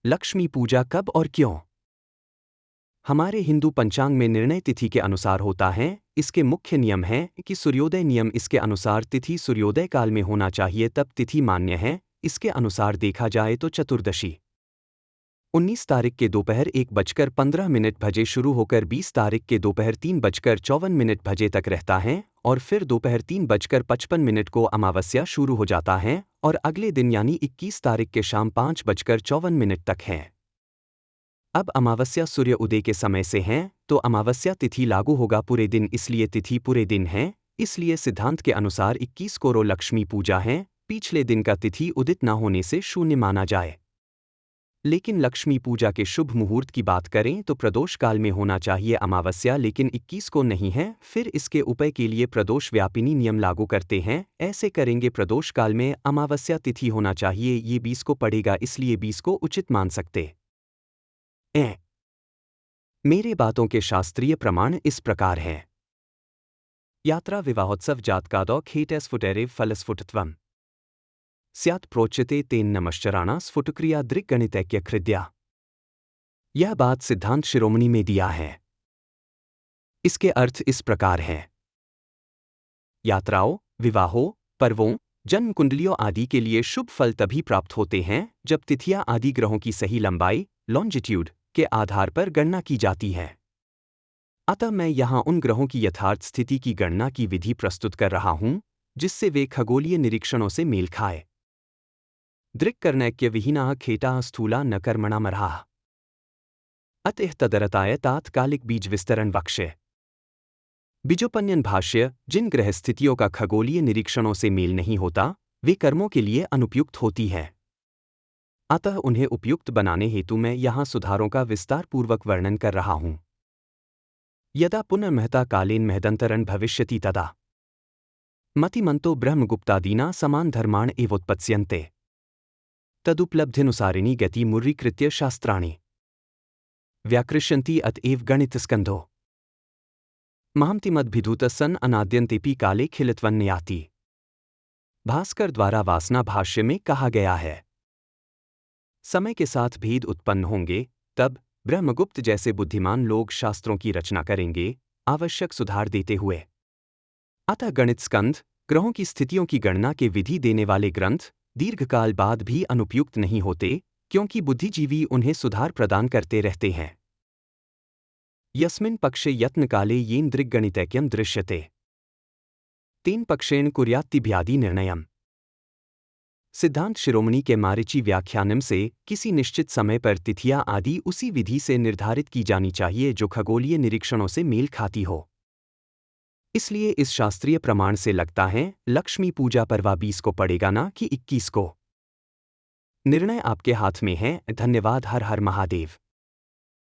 लक्ष्मी पूजा कब और क्यों? हमारे हिंदू पंचांग में निर्णय तिथि के अनुसार होता है। इसके मुख्य नियम हैं कि सूर्योदय नियम इसके अनुसार तिथि सूर्योदय काल में होना चाहिए, तब तिथि मान्य है। इसके अनुसार देखा जाए तो चतुर्दशी 19 तारीख के दोपहर 1:15 बजे शुरू होकर 20 तारीख के दोपहर 3:54 बजे तक रहता है और फिर दोपहर 3:55 को अमावस्या शुरू हो जाता है और अगले दिन यानी 21 तारीख के शाम 5:54 तक है। अब अमावस्या सूर्य उदय के समय से है तो अमावस्या तिथि लागू होगा पूरे दिन, इसलिए तिथि पूरे दिन है। इसलिए सिद्धांत के अनुसार 21 को लक्ष्मी पूजा है। पिछले दिन का तिथि उदित न होने से शून्य माना जाए। लेकिन लक्ष्मी पूजा के शुभ मुहूर्त की बात करें तो प्रदोष काल में होना चाहिए अमावस्या, लेकिन 21 को नहीं है। फिर इसके उपाय के लिए प्रदोष व्यापिनी नियम लागू करते हैं। ऐसे करेंगे प्रदोष काल में अमावस्या तिथि होना चाहिए, ये 20 को पड़ेगा, इसलिए 20 को उचित मान सकते हैं। मेरे बातों के शास्त्रीय प्रमाण इस प्रकार हैं। यात्रा विवाहोत्सव जातकादौ खेटस्फुटेरेव फलस्फुटत्वम् स्यात् प्रोच्यते तेन नमश्चराणा स्फुटक्रिया दृक्गणितैक्य हृदया। यह बात सिद्धांत शिरोमणि में दिया है। इसके अर्थ इस प्रकार हैं। यात्राओं, विवाहों, पर्वों, जन्म कुंडलियों आदि के लिए शुभ फल तभी प्राप्त होते हैं जब तिथियां आदि ग्रहों की सही लंबाई लॉन्जिट्यूड के आधार पर गणना की जाती है। अतः मैं यहां उन ग्रहों की यथार्थ स्थिति की गणना की विधि प्रस्तुत कर रहा हूं जिससे वे खगोलीय निरीक्षणों से मेल खाए। दृक्कर्णैक्य विहीना खेटा स्थूला न कर्मणा मरहा। अतः तदरताय तात्कालिक बीज विस्तरण वक्ष्य। बीजोपन्यन भाष्य। जिन ग्रह स्थितियों का खगोलीय निरीक्षणों से मेल नहीं होता वे कर्मों के लिए अनुपयुक्त होती है। अतः उन्हें उपयुक्त बनाने हेतु मैं यहाँ सुधारों का विस्तारपूर्वक वर्णन कर रहा हूँ। यदा पुनर्महता कालेन महदंतरन भविष्यति तदा मतिमन्तो ब्रह्मगुप्तादीना समान धर्माण एवोत्पत्स्यन्ते तदुपलब्ध्यनुसारिणी गति मुर्रीकृत्य शास्त्राणि व्याकृष्यन्ति अतएव गणितस्कन्धो महम्तिमद्भिधूतस्सन् अनाद्यन्तेऽपि काले खिलत्वन्नयाति। भास्कर द्वारा वासना भाष्य में कहा गया है, समय के साथ भेद उत्पन्न होंगे, तब ब्रह्मगुप्त जैसे बुद्धिमान लोग शास्त्रों की रचना करेंगे, आवश्यक सुधार देते हुए। अतः गणित स्कंध, ग्रहों की स्थितियों की गणना के विधि देने वाले ग्रंथ दीर्घकाल बाद भी अनुपयुक्त नहीं होते, क्योंकि बुद्धिजीवी उन्हें सुधार प्रदान करते रहते हैं। यस्मिन् पक्षे यत्नकाले येन दृग्गणितैक्यं दृश्यते तेन पक्षेण कुर्यात्तिभ्यादि निर्णयम्। सिद्धांत शिरोमणि के मारीची व्याख्यानम से किसी निश्चित समय पर तिथियां आदि उसी विधि से निर्धारित की जानी चाहिए जो खगोलीय निरीक्षणों से मेल खाती हो। इसलिए इस शास्त्रीय प्रमाण से लगता है लक्ष्मी पूजा पर्व 20 को पड़ेगा, ना कि 21 को। निर्णय आपके हाथ में है। धन्यवाद। हर हर महादेव।